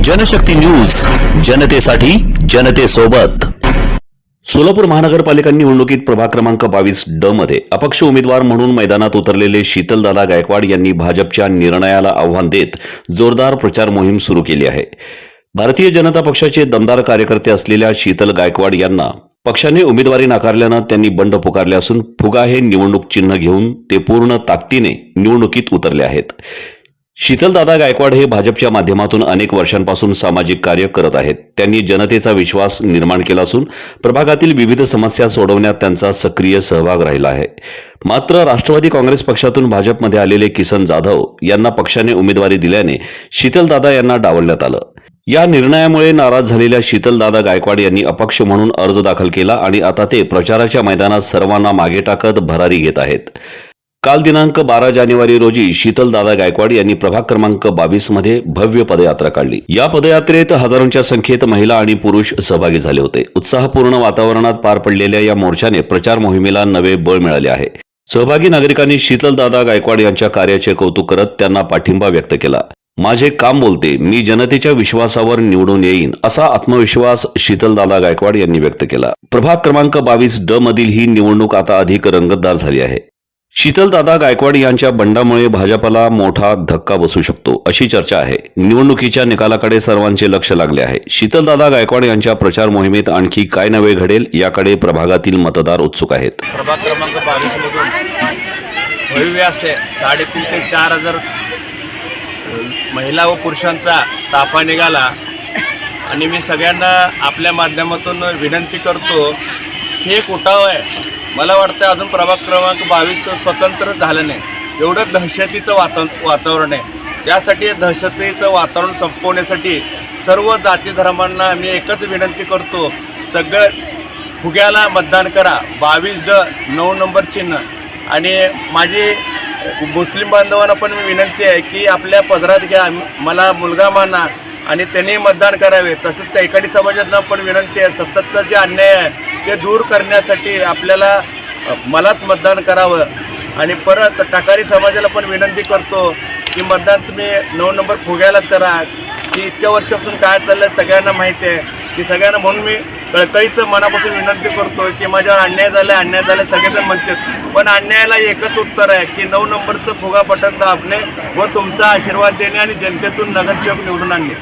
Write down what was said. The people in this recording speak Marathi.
जनशक्ती न्यूज, जनतेसाठी जनतेसोबत। सोलापूर महानगरपालिका निवडणुकीत प्रभाग क्रमांक 22 ड मध्ये अपक्ष उमेदवार म्हणून मैदानात उतरलेले शीतलदादा गायकवाड यांनी भाजपच्या निर्णयाला आव्हान देत जोरदार प्रचार मोहीम सुरू केली आहे। भारतीय जनता पक्षाचे दमदार कार्यकर्ते असलेल्या शीतल गायकवाड यांना पक्षाने उमेदवारी नाकारल्यानं त्यांनी बंड पुकारले असून फुगा हे निवडणूक चिन्ह घेऊन ते पूर्ण ताकदीने निवडणुकीत उतरले आहेत। शीतलदादा गायकवाड हे भाजपच्या माध्यमातून अनेक वर्षांपासून सामाजिक कार्य करत आहेत। त्यांनी जनतेचा विश्वास निर्माण केला असून प्रभागातील विविध समस्या सोडवण्यात त्यांचा सक्रिय सहभाग राहिला आहे। मात्र राष्ट्रवादी काँग्रेस पक्षातून भाजपमध्ये आलेले किसन जाधव यांना पक्षाने उमेदवारी दिल्याने शीतलदादा यांना डावलण्यात आलं। या निर्णयामुळे नाराज झालेल्या शीतलदादा गायकवाड यांनी अपक्ष म्हणून अर्ज दाखल केला आणि आता ते प्रचाराच्या मैदानात सर्वांना मागे टाकत भरारी घेत आहेत। काल दिनांक 12 जानेवारी रोजी शीतलदादा गायकवाड यांनी प्रभाग क्रमांक 22 मध्ये भव्य पदयात्रा काढली। या पदयात्रेत हजारोंच्या संख्येत महिला आणि पुरुष सहभागी झाले होते। उत्साहपूर्ण वातावरणात पार पडलेल्या या मोर्चाने प्रचार मोहिमेला नवे बळ मिळाले आहे। सहभागी नागरिकांनी शीतलदादा गायकवाड यांच्या कार्याचे कौतुक करत त्यांना पाठिंबा व्यक्त केला। माझे काम बोलते, मी जनतेच्या विश्वासावर निवडून येईन असा आत्मविश्वास शीतलदादा गायकवाड यांनी व्यक्त केला। प्रभाग क्रमांक 22 ड मधील ही निवडणूक आता अधिक रंगतदार झाली आहे। शीतलदादा गायकवाड यांच्या बंडामुळे भाजपला मोठा धक्का बसू शकतो अशी चर्चा आहे। निवडणुकीच्या निकालाकडे सर्वांचे लक्ष लागले आहे। शीतलदादा गायकवाड यांच्या प्रचार मोहिमेत आणखी काय नवे घडेल याकडे प्रभागातील मतदार उत्सुक आहेत। प्रभाग क्रमांक 22 मधून भव्य असे 3,500 ते 4,000 महिला व पुरुषांचा ताफा निघाला आणि मी सगळ्यांना आपल्या माध्यमातून विनंती करतो, हे एक उठाव आहे। मला वाटतं अजून प्रभाग क्रमांक 22 स्वतंत्र झालं नाही, एवढं दहशतीचं वातावरण आहे। त्यासाठी दहशतीचं वातावरण संपवण्यासाठी सर्व जाती धर्मांना मी एकच विनंती करतो, सगळं फुग्याला मतदान करा, 22 ड 9 नंबर चिन्ह। आणि माझी मुस्लिम बांधवांना पण मी विनंती आहे की आपल्या पदरात घ्या, मला मुलगा माना आणि त्यांनी मतदान करावे। तसंच कैकाडी समाजांना पण विनंती आहे, सततचा जे अन्याय आहे ते दूर करण्यासाठी आपल्याला मलाच मतदान करावं। आणि परत टाकारी समाजाला पण विनंती करतो की मतदान तुम्ही 9 नंबर फुग्यालाच करा, की इतक्या वर्षापासून काय चाललं आहे सगळ्यांना माहिती आहे की सगळ्यांना। म्हणून मी कळकळीचं मनापासून विनंती करतो की माझ्यावर अन्याय झाला सगळेजण म्हणतात, पण अन्यायाला एकच उत्तर आहे की 9 नंबरचं फुगा बटन दाबणे व तुमचा आशीर्वाद देणे आणि जनतेतून नगरसेवक निवडून आणणे।